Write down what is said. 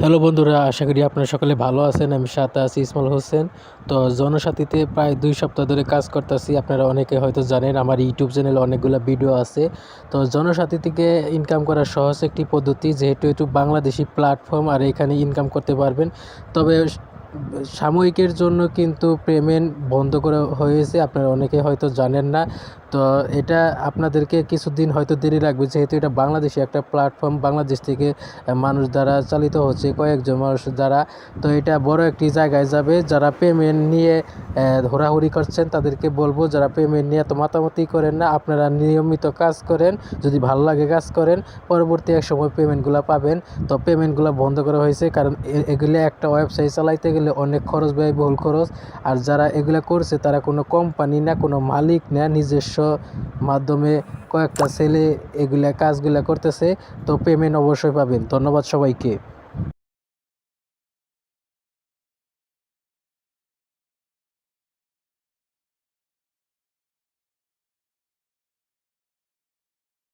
Hello বন্ধুরা, আশা করি আপনারা সকলে ভালো আছেন। আমি সাথে আছি ইসমাইল হোসেন। তো জনসাথীতে প্রায় 2 সপ্তাহ ধরে কাজ করতেছি। আপনারা অনেকে হয়তো জানেন, আমার ইউটিউব চ্যানেলে অনেকগুলো ভিডিও আছে। তো জনসাথী থেকে ইনকাম করার সহজ একটি পদ্ধতি, যেহেতু এটি বাংলাদেশি প্ল্যাটফর্ম আর এখানে ইনকাম করতে পারবেন। তবে সাময়িকের জন্য কিন্তু পেমেন্ট বন্ধ করা হয়েছে, আপনারা অনেকে হয়তো জানেন না। তো এটা আপনাদেরকে কিছুদিন হয়তো দেরি লাগবে, যেহেতু এটা বাংলাদেশি একটা প্ল্যাটফর্ম, বাংলাদেশ থেকে মানুষ দ্বারা চালিত হচ্ছে, কয়েকজন মানুষ দ্বারা। তো এটা বড় একটি জায়গায় যাবে। যারা পেমেন্ট নিয়ে হুড়াহুড়ি করছেন তাদেরকে বলবো, যারা পেমেন্ট নিয়ে এত মাতামাতি করেন না, আপনারা নিয়মিত কাজ করেন, যদি ভালো লাগে কাজ করেন, পরবর্তী এক সময় পেমেন্টগুলো পাবেন। তো পেমেন্টগুলো বন্ধ করা হয়েছে, কারণ এগুলো একটা ওয়েবসাইট চালাইতে গেলে অনেক খরচ, ব্যয়বহুল খরচ। আর যারা এগুলো করছে তারা কোনো কোম্পানি না, কোনো মালিক না, নিজস্ব মাধ্যমে কয়েকটা ছেলে এগুলা কাজগুলা করতেছে। তো পেমেন্ট অবশ্যই পাবেন। ধন্যবাদ সবাইকে।